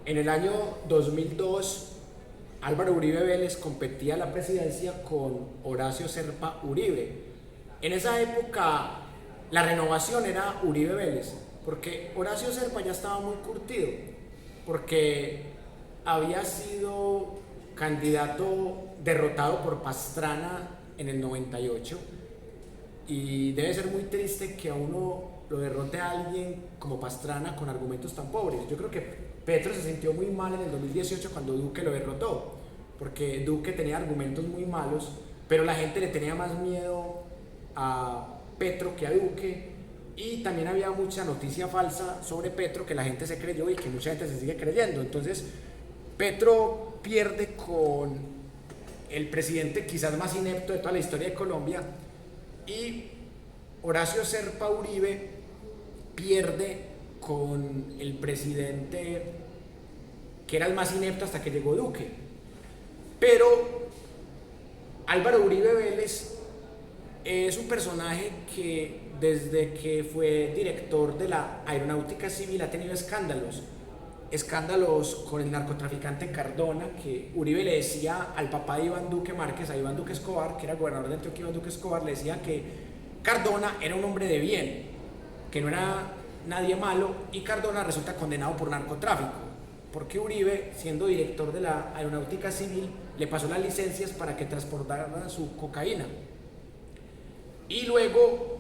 En el año 2002, Álvaro Uribe Vélez competía a la presidencia con Horacio Serpa Uribe. En esa época, la renovación era Uribe Vélez, porque Horacio Serpa ya estaba muy curtido, porque había sido candidato derrotado por Pastrana en el 98 y debe ser muy triste que a uno lo derrote a alguien como Pastrana con argumentos tan pobres. Yo creo que Petro se sintió muy mal en el 2018 cuando Duque lo derrotó, porque Duque tenía argumentos muy malos, pero la gente le tenía más miedo a Petro que a Duque, y también había mucha noticia falsa sobre Petro que la gente se creyó y que mucha gente se sigue creyendo. Entonces Petro pierde con el presidente quizás más inepto de toda la historia de Colombia, y Horacio Serpa Uribe pierde con el presidente que era el más inepto hasta que llegó Duque. Pero Álvaro Uribe Vélez es un personaje que desde que fue director de la Aeronáutica Civil ha tenido escándalos. Escándalos con el narcotraficante Cardona, que Uribe le decía al papá de Iván Duque Márquez, a Iván Duque Escobar, que era gobernador de Antioquia, Iván Duque Escobar, le decía que Cardona era un hombre de bien, que no era nadie malo, y Cardona resulta condenado por narcotráfico, porque Uribe, siendo director de la Aeronáutica Civil, le pasó las licencias para que transportara su cocaína. Y luego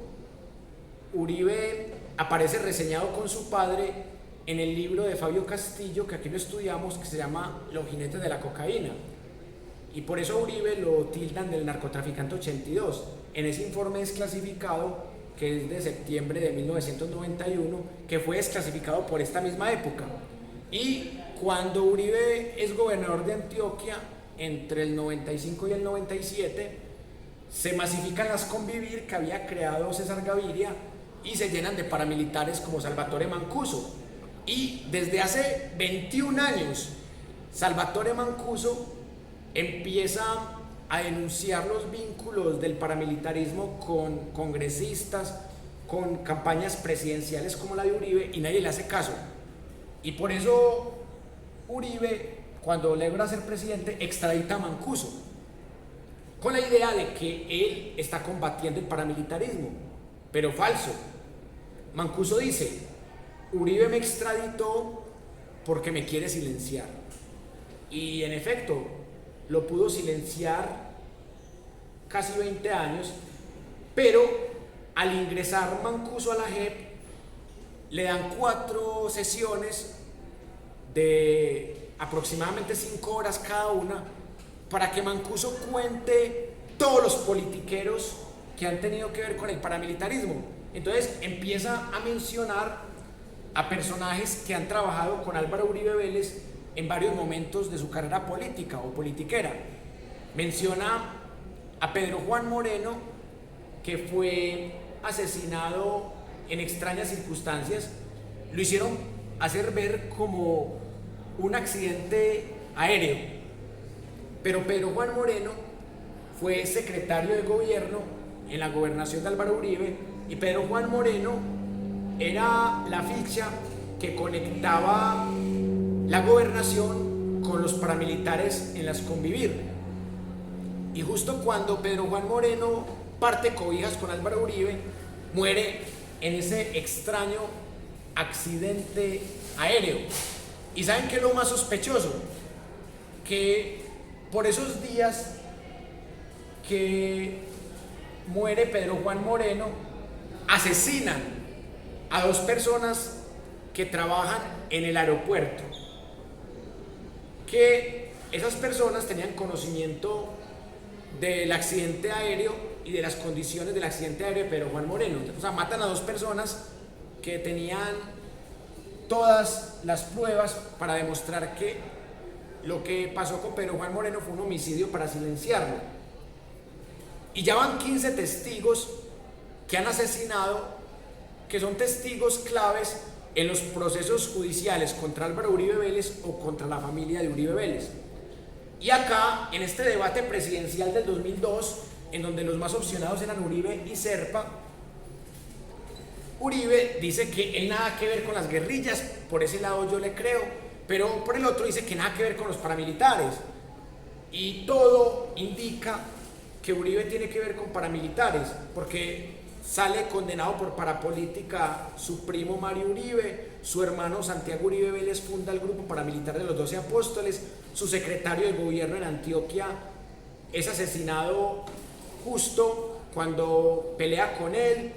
Uribe aparece reseñado con su padre en el libro de Fabio Castillo, que aquí lo estudiamos, que se llama Los jinetes de la cocaína. Y por eso Uribe lo tildan del narcotraficante 82. En ese informe desclasificado, que es de septiembre de 1991, que fue desclasificado por esta misma época. Y cuando Uribe es gobernador de Antioquia, entre el 95 y el 97, se masifican las Convivir que había creado César Gaviria y se llenan de paramilitares como Salvatore Mancuso. Y desde hace 21 años, Salvatore Mancuso empieza a denunciar los vínculos del paramilitarismo con congresistas, con campañas presidenciales como la de Uribe, y nadie le hace caso. Y por eso Uribe, cuando logra ser presidente, extradita a Mancuso, con la idea de que él está combatiendo el paramilitarismo, pero falso. Mancuso dice: Uribe me extraditó porque me quiere silenciar. Y en efecto, lo pudo silenciar casi 20 años, pero al ingresar Mancuso a la JEP, le dan 4 sesiones de aproximadamente 5 horas cada una para que Mancuso cuente todos los politiqueros que han tenido que ver con el paramilitarismo. Entonces empieza a mencionar a personajes que han trabajado con Álvaro Uribe Vélez en varios momentos de su carrera política o politiquera. Menciona a Pedro Juan Moreno, que fue asesinado en extrañas circunstancias. Lo hicieron hacer ver como un accidente aéreo, pero Pedro Juan Moreno fue secretario de gobierno en la gobernación de Álvaro Uribe, y Pedro Juan Moreno era la ficha que conectaba la gobernación con los paramilitares en las Convivir. Y justo cuando Pedro Juan Moreno parte cobijas con Álvaro Uribe, muere en ese extraño accidente aéreo. ¿Y saben qué es lo más sospechoso? Que por esos días que muere Pedro Juan Moreno, asesinan a 2 personas que trabajan en el aeropuerto, que esas personas tenían conocimiento del accidente aéreo y de las condiciones del accidente aéreo de Pedro Juan Moreno. O sea, matan a 2 personas que tenían todas las pruebas para demostrar que lo que pasó con Pedro Juan Moreno fue un homicidio para silenciarlo. Y ya van 15 testigos que han asesinado, que son testigos claves en los procesos judiciales contra Álvaro Uribe Vélez o contra la familia de Uribe Vélez. Y acá, en este debate presidencial del 2002, en donde los más opcionados eran Uribe y Serpa, Uribe dice que él nada que ver con las guerrillas, por ese lado yo le creo, pero por el otro dice que nada que ver con los paramilitares. Y todo indica que Uribe tiene que ver con paramilitares, porque sale condenado por parapolítica su primo Mario Uribe, su hermano Santiago Uribe Vélez funda el grupo paramilitar de los 12 Apóstoles, su secretario de gobierno en Antioquia es asesinado justo cuando pelea con él,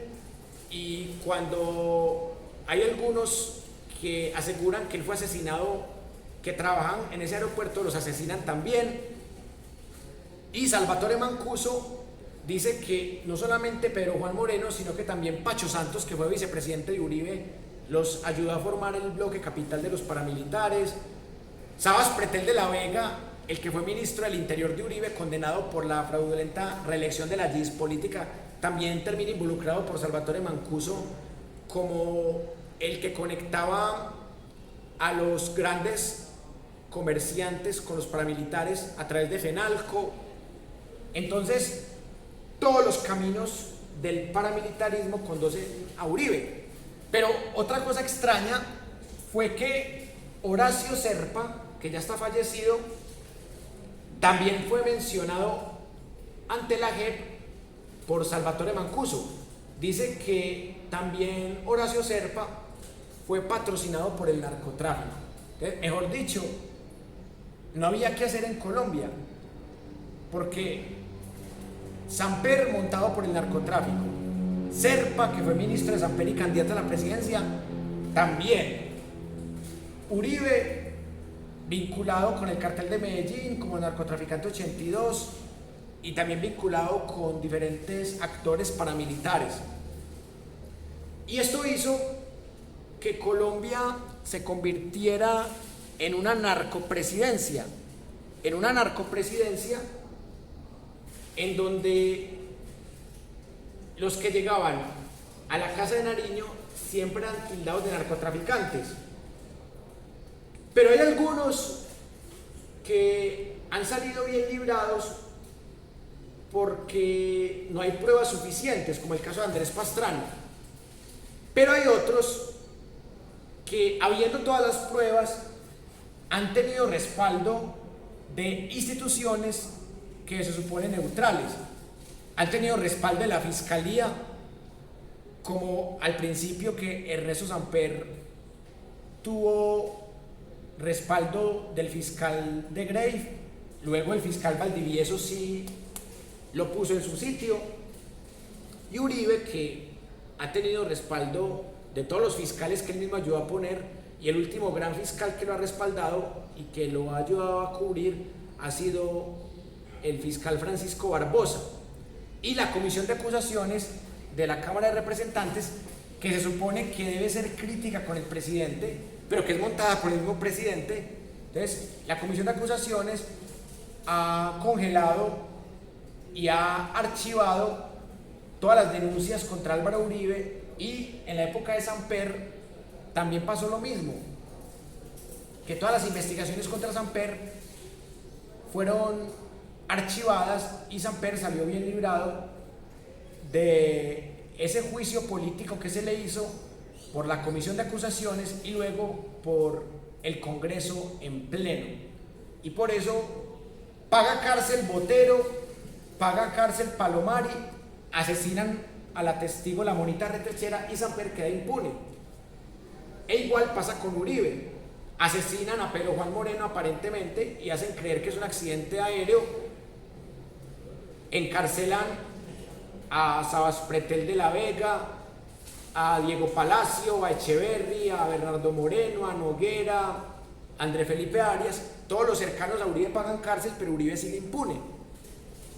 y cuando hay algunos que aseguran que él fue asesinado, que trabajan en ese aeropuerto, los asesinan también. Y Salvatore Mancuso dice que no solamente Pedro Juan Moreno, sino que también Pacho Santos, que fue vicepresidente de Uribe, los ayudó a formar el bloque capital de los paramilitares. Sabas Pretel de la Vega, el que fue ministro del Interior de Uribe, condenado por la fraudulenta reelección de la GIS política, también termina involucrado por Salvatore Mancuso como el que conectaba a los grandes comerciantes con los paramilitares a través de Fenalco. Entonces, todos los caminos del paramilitarismo conducen a Uribe. Pero otra cosa extraña fue que Horacio Serpa, que ya está fallecido, también fue mencionado ante la JEP por Salvatore Mancuso. Dice que también Horacio Serpa fue patrocinado por el narcotráfico. Entonces, mejor dicho, no había que hacer en Colombia, porque Samper montado por el narcotráfico, Serpa, que fue ministro de Samper y candidato a la presidencia, también, Uribe vinculado con el cartel de Medellín como narcotraficante 82 y también vinculado con diferentes actores paramilitares. Y esto hizo que Colombia se convirtiera en una narcopresidencia, en donde los que llegaban a la casa de Nariño siempre eran tildados de narcotraficantes. Pero hay algunos que han salido bien librados porque no hay pruebas suficientes, como el caso de Andrés Pastrana. Pero hay otros que, habiendo todas las pruebas, han tenido respaldo de instituciones que se suponen neutrales. Han tenido respaldo de la Fiscalía, como al principio que Ernesto Samper tuvo respaldo del fiscal de Grey, luego el fiscal Valdivieso sí lo puso en su sitio, y Uribe, que ha tenido respaldo de todos los fiscales que él mismo ayudó a poner, y el último gran fiscal que lo ha respaldado y que lo ha ayudado a cubrir ha sido el fiscal Francisco Barbosa, y la comisión de acusaciones de la Cámara de Representantes, que se supone que debe ser crítica con el presidente, pero que es montada por el mismo presidente. Entonces, la comisión de acusaciones ha congelado y ha archivado todas las denuncias contra Álvaro Uribe, y en la época de Samper también pasó lo mismo, que todas las investigaciones contra Samper fueron archivadas y Samper salió bien librado de ese juicio político que se le hizo por la comisión de acusaciones y luego por el Congreso en pleno. Y por eso paga cárcel Botero, paga cárcel Palomari, asesinan a la testigo la Monita Retrechera y Samper queda impune. E igual pasa con Uribe, asesinan a Pedro Juan Moreno aparentemente y hacen creer que es un accidente aéreo, encarcelan a Sabas Pretel de la Vega, a Diego Palacio, a Echeverry, a Bernardo Moreno, a Noguera, a André Felipe Arias. Todos los cercanos a Uribe pagan cárcel, pero Uribe sigue impune.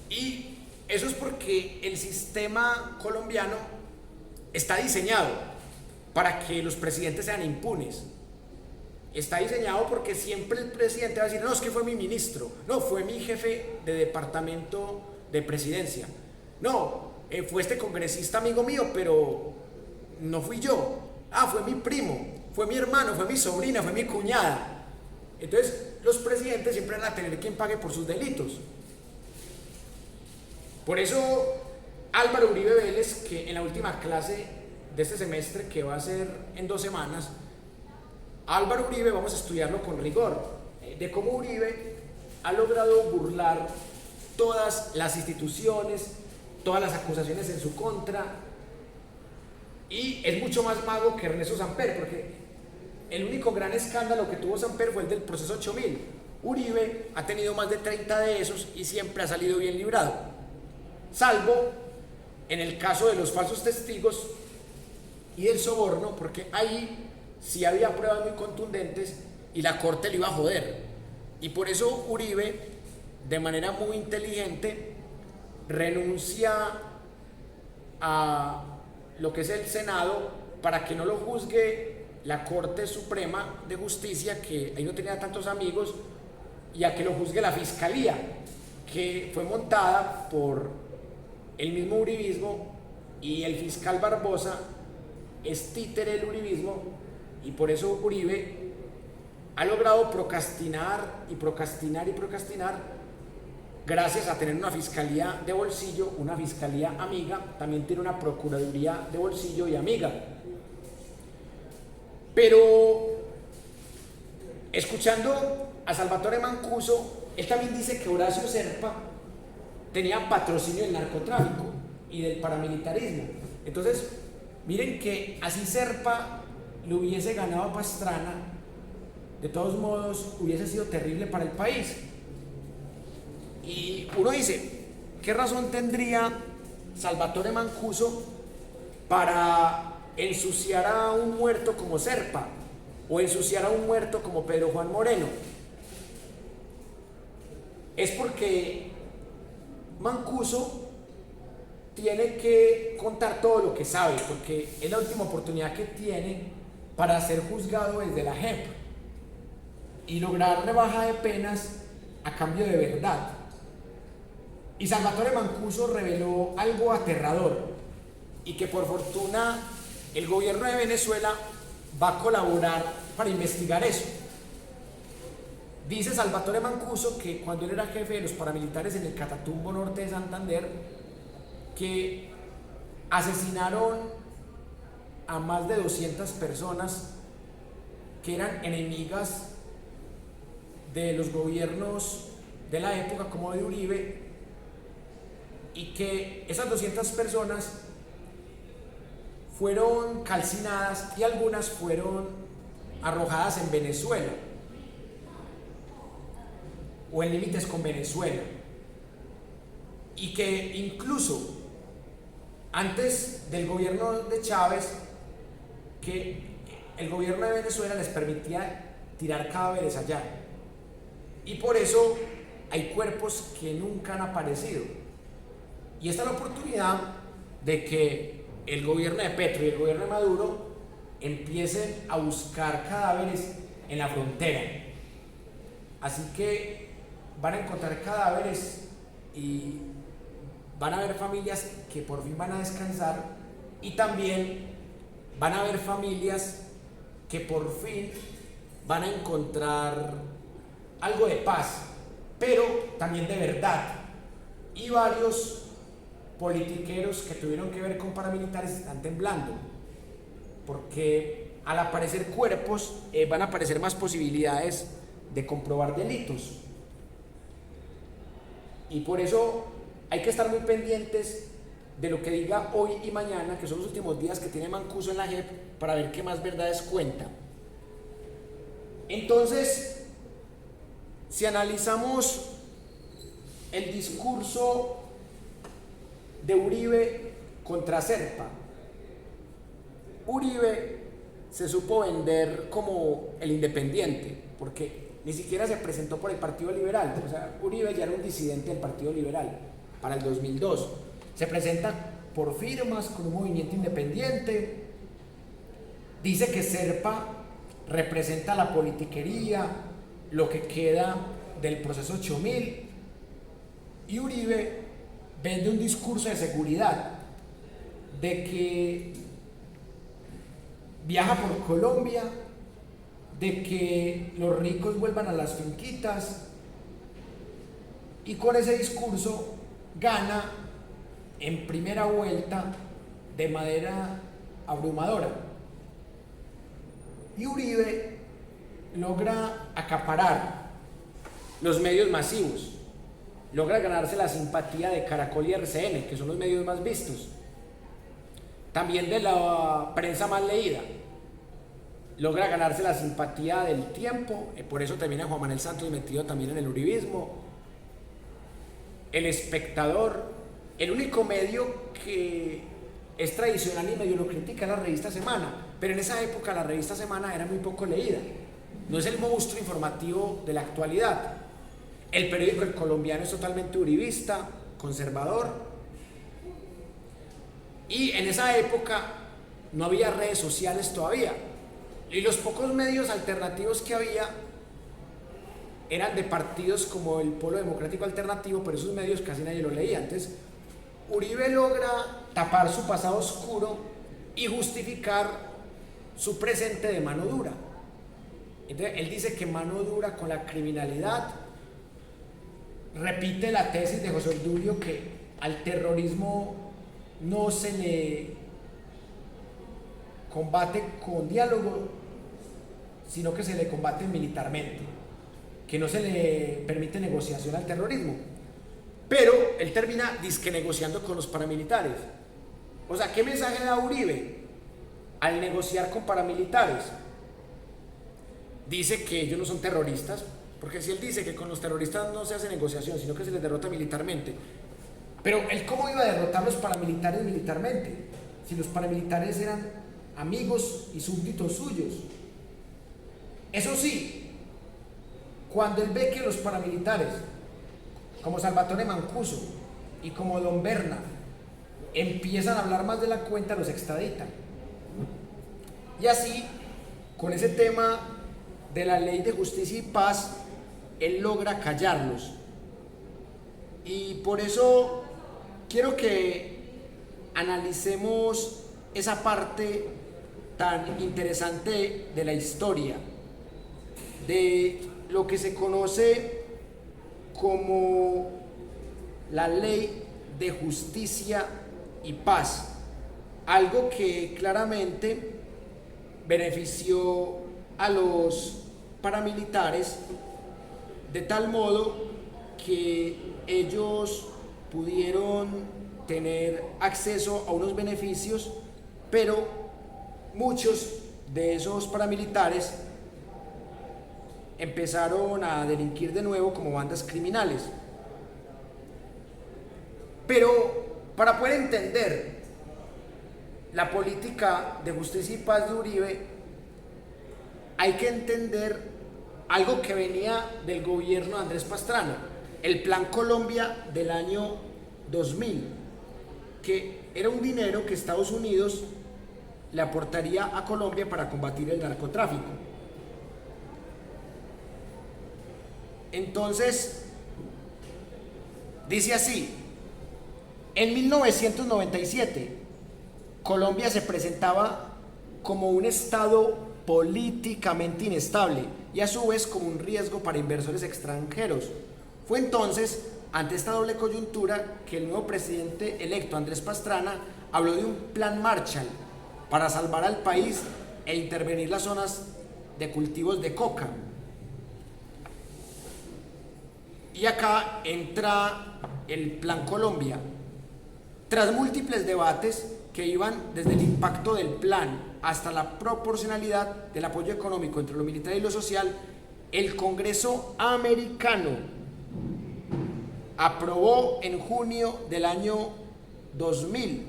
Y eso es porque el sistema colombiano está diseñado para que los presidentes sean impunes. Está diseñado porque siempre el presidente va a decir: no, es que fue mi ministro, no, fue mi jefe de departamento de presidencia, no, fue este congresista amigo mío, pero no fui yo, fue mi primo, fue mi hermano, fue mi sobrina, fue mi cuñada. Entonces los presidentes siempre van a tener quien pague por sus delitos. Por eso Álvaro Uribe Vélez, que en la última clase de este semestre, que va a ser en 2 semanas, A Álvaro Uribe vamos a estudiarlo con rigor, de cómo Uribe ha logrado burlar todas las instituciones, todas las acusaciones en su contra, y es mucho más mago que Ernesto Samper, porque el único gran escándalo que tuvo Samper fue el del proceso 8000. Uribe ha tenido más de 30 de esos y siempre ha salido bien librado, salvo en el caso de los falsos testigos y del soborno, porque ahí sí había pruebas muy contundentes y la corte le iba a joder. Y por eso Uribe, de manera muy inteligente, renuncia a lo que es el Senado para que no lo juzgue la Corte Suprema de Justicia, que ahí no tenía tantos amigos, y a que lo juzgue la Fiscalía, que fue montada por el mismo uribismo, y el fiscal Barbosa es títere del uribismo, y por eso Uribe ha logrado procrastinar y procrastinar y procrastinar, gracias a tener una fiscalía de bolsillo, una fiscalía amiga, también tiene una procuraduría de bolsillo y amiga. Pero escuchando a Salvatore Mancuso, él también dice que Horacio Serpa tenía patrocinio del narcotráfico y del paramilitarismo. Entonces, miren que así Serpa le hubiese ganado a Pastrana, de todos modos hubiese sido terrible para el país. Y uno dice, ¿qué razón tendría Salvatore Mancuso para ensuciar a un muerto como Serpa o ensuciar a un muerto como Pedro Juan Moreno? Es porque Mancuso tiene que contar todo lo que sabe, porque es la última oportunidad que tiene para ser juzgado desde la JEP y lograr rebaja de penas a cambio de verdad. Y Salvatore Mancuso reveló algo aterrador, y que por fortuna el gobierno de Venezuela va a colaborar para investigar eso. Dice Salvatore Mancuso que cuando él era jefe de los paramilitares en el Catatumbo norte de Santander, que asesinaron a más de 200 personas que eran enemigas de los gobiernos de la época como de Uribe, y que esas 200 personas fueron calcinadas y algunas fueron arrojadas en Venezuela o en límites con Venezuela, y que incluso antes del gobierno de Chávez, que el gobierno de Venezuela les permitía tirar cadáveres allá, y por eso hay cuerpos que nunca han aparecido. Y esta es la oportunidad de que el gobierno de Petro y el gobierno de Maduro empiecen a buscar cadáveres en la frontera. Así que van a encontrar cadáveres y van a haber familias que por fin van a descansar, y también van a haber familias que por fin van a encontrar algo de paz, pero también de verdad. Y varios politiqueros que tuvieron que ver con paramilitares están temblando, porque al aparecer cuerpos van a aparecer más posibilidades de comprobar delitos, y por eso hay que estar muy pendientes de lo que diga hoy y mañana, que son los últimos días que tiene Mancuso en la JEP, para ver qué más verdades cuenta. Entonces, si analizamos el discurso de Uribe contra Serpa, Uribe se supo vender como el independiente, porque ni siquiera se presentó por el Partido Liberal. O sea, Uribe ya era un disidente del Partido Liberal para el 2002. Se presenta por firmas con un movimiento independiente. Dice que Serpa representa la politiquería, lo que queda del proceso 8000, y Uribe vende un discurso de seguridad, de que viaja por Colombia, de que los ricos vuelvan a las finquitas, y con ese discurso gana en primera vuelta de manera abrumadora. Y Uribe logra acaparar los medios masivos, logra ganarse la simpatía de Caracol y RCN, que son los medios más vistos, también de la prensa más leída, logra ganarse la simpatía del Tiempo, por eso termina Juan Manuel Santos metido también en el uribismo, El Espectador. El único medio que es tradicional y medio lo critica es la revista Semana, pero en esa época la revista Semana era muy poco leída, no es el monstruo informativo de la actualidad. El periódico El Colombiano es totalmente uribista, conservador, y en esa época no había redes sociales todavía, y los pocos medios alternativos que había eran de partidos como el Polo Democrático Alternativo, pero esos medios casi nadie los leía. Entonces Uribe logra tapar su pasado oscuro y justificar su presente de mano dura. Entonces él dice que mano dura con la criminalidad, repite la tesis de José Obdulio que al terrorismo no se le combate con diálogo, sino que se le combate militarmente, que no se le permite negociación al terrorismo. Pero él termina disque negociando con los paramilitares. O sea, ¿qué mensaje da Uribe al negociar con paramilitares? Dice que ellos no son terroristas, porque si él dice que con los terroristas no se hace negociación, sino que se les derrota militarmente. Pero él, ¿cómo iba a derrotar a los paramilitares militarmente? Si los paramilitares eran amigos y súbditos suyos. Eso sí, cuando él ve que los paramilitares, como Salvatore Mancuso y como Don Berna, empiezan a hablar más de la cuenta, los extraditan. Y así, con ese tema de la ley de justicia y paz, él logra callarlos. Y por eso quiero que analicemos esa parte tan interesante de la historia, de lo que se conoce como la ley de justicia y paz, algo que claramente benefició a los paramilitares de tal modo que ellos pudieron tener acceso a unos beneficios, pero muchos de esos paramilitares empezaron a delinquir de nuevo como bandas criminales. Pero para poder entender la política de justicia y paz de Uribe, hay que entender algo que venía del gobierno de Andrés Pastrana, el Plan Colombia del año 2000, que era un dinero que Estados Unidos le aportaría a Colombia para combatir el narcotráfico. Entonces, dice así: en 1997, Colombia se presentaba como un estado políticamente inestable y a su vez como un riesgo para inversores extranjeros. Fue entonces, ante esta doble coyuntura, que el nuevo presidente electo, Andrés Pastrana, habló de un plan Marshall para salvar al país e intervenir las zonas de cultivos de coca. Y acá entra el Plan Colombia. Tras múltiples debates que iban desde el impacto del plan hasta la proporcionalidad del apoyo económico entre lo militar y lo social, el Congreso americano aprobó en junio del año 2000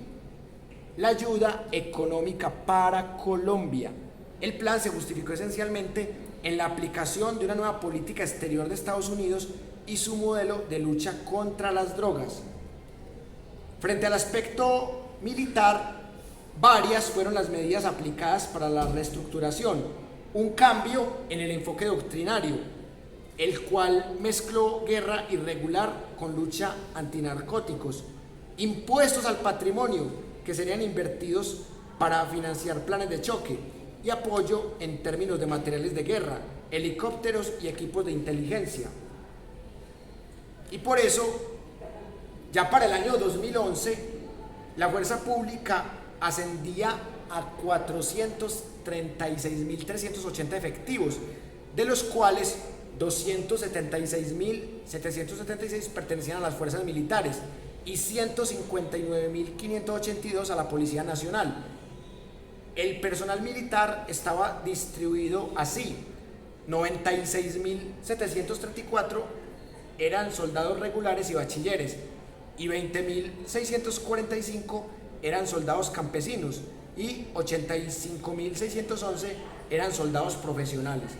la ayuda económica para Colombia. El plan se justificó esencialmente en la aplicación de una nueva política exterior de Estados Unidos y su modelo de lucha contra las drogas. Frente al aspecto militar, varias fueron las medidas aplicadas para la reestructuración. Un cambio en el enfoque doctrinario, el cual mezcló guerra irregular con lucha antinarcóticos, impuestos al patrimonio que serían invertidos para financiar planes de choque y apoyo en términos de materiales de guerra, helicópteros y equipos de inteligencia. Y por eso, ya para el año 2011, la fuerza pública ascendía a 436.380 efectivos, de los cuales 276.776 pertenecían a las fuerzas militares y 159.582 a la Policía Nacional. El personal militar estaba distribuido así: 96.734 eran soldados regulares y bachilleres y 20.645 eran soldados campesinos y 85.611 eran soldados profesionales.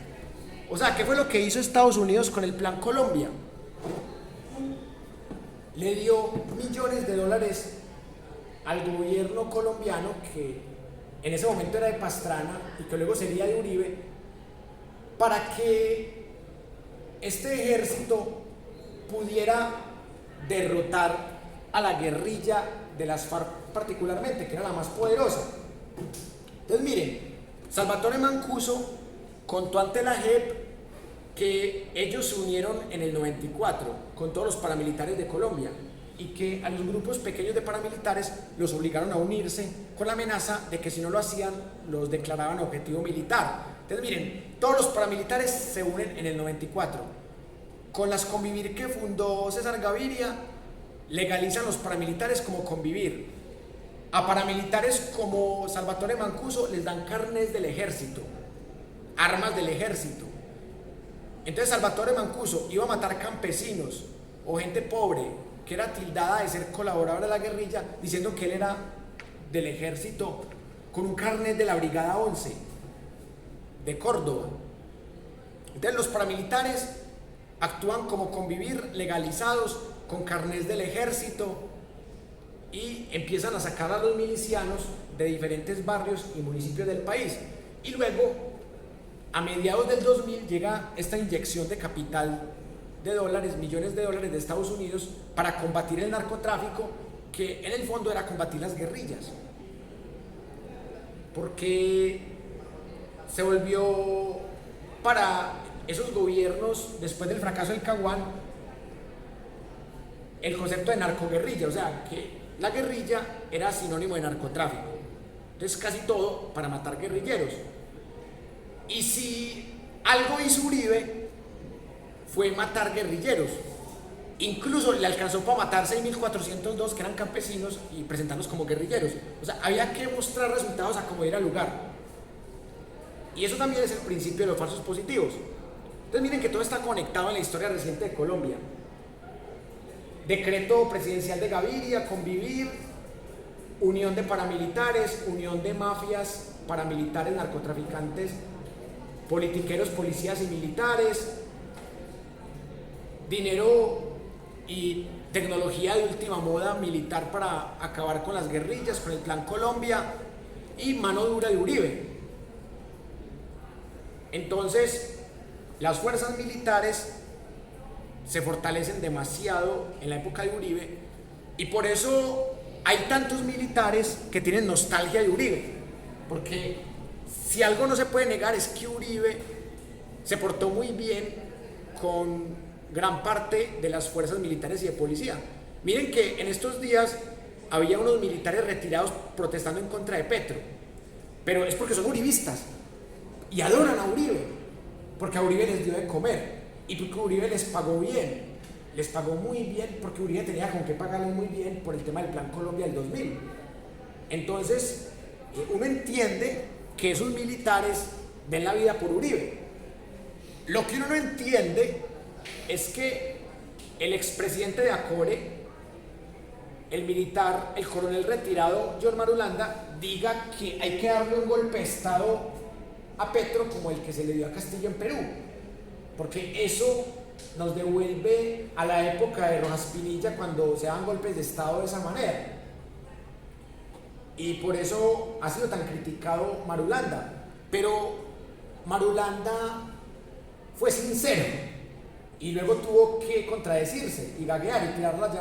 O sea, ¿qué fue lo que hizo Estados Unidos con el Plan Colombia? Le dio millones de dólares al gobierno colombiano, que en ese momento era de Pastrana y que luego sería de Uribe, para que este ejército pudiera derrotar a la guerrilla de las FARC particularmente, que era la más poderosa. Entonces miren, Salvatore Mancuso contó ante la JEP que ellos se unieron en el 94 con todos los paramilitares de Colombia y que a los grupos pequeños de paramilitares los obligaron a unirse con la amenaza de que si no lo hacían los declaraban objetivo militar. Entonces miren, todos los paramilitares se unen en el 94. Con las Convivir que fundó César Gaviria, legalizan los paramilitares como Convivir. A paramilitares como Salvatore Mancuso les dan carnés del ejército, armas del ejército. Entonces Salvatore Mancuso iba a matar campesinos o gente pobre que era tildada de ser colaboradora de la guerrilla, diciendo que él era del ejército, con un carnet de la Brigada 11 de Córdoba. Entonces los paramilitares actúan como Convivir, legalizados, con carnés del ejército, y empiezan a sacar a los milicianos de diferentes barrios y municipios del país. Y luego, a mediados del 2000, llega esta inyección de capital de dólares, millones de dólares de Estados Unidos, para combatir el narcotráfico, que en el fondo era combatir las guerrillas, porque se volvió para esos gobiernos, después del fracaso del Caguán, el concepto de narcoguerrilla, o sea, que la guerrilla era sinónimo de narcotráfico. Entonces casi todo para matar guerrilleros. Y si algo hizo Uribe, fue matar guerrilleros. Incluso le alcanzó para matar 6.402 que eran campesinos y presentarlos como guerrilleros. O sea, había que mostrar resultados a como diera lugar. Y eso también es el principio de los falsos positivos. Entonces miren que todo está conectado en la historia reciente de Colombia. Decreto presidencial de Gaviria, Convivir, unión de paramilitares, unión de mafias, paramilitares, narcotraficantes, politiqueros, policías y militares, dinero y tecnología de última moda militar para acabar con las guerrillas, con el Plan Colombia, y mano dura de Uribe. Entonces, las fuerzas militares se fortalecen demasiado en la época de Uribe, y por eso hay tantos militares que tienen nostalgia de Uribe, porque si algo no se puede negar es que Uribe se portó muy bien con gran parte de las fuerzas militares y de policía. Miren que en estos días había unos militares retirados protestando en contra de Petro, pero es porque son uribistas y adoran a Uribe, porque a Uribe les dio de comer y porque Uribe les pagó bien, les pagó muy bien, porque Uribe tenía con qué pagarles muy bien por el tema del Plan Colombia del 2000. Entonces uno entiende que esos militares den la vida por Uribe. Lo que uno no entiende es que el expresidente de Acore, el militar, el coronel retirado John Marulanda, diga que hay que darle un golpe de estado a Petro como el que se le dio a Castillo en Perú, porque eso nos devuelve a la época de Rojas Pinilla, cuando se daban golpes de estado de esa manera, y por eso ha sido tan criticado Marulanda. Pero Marulanda fue sincero y luego tuvo que contradecirse y gaguear y tirar las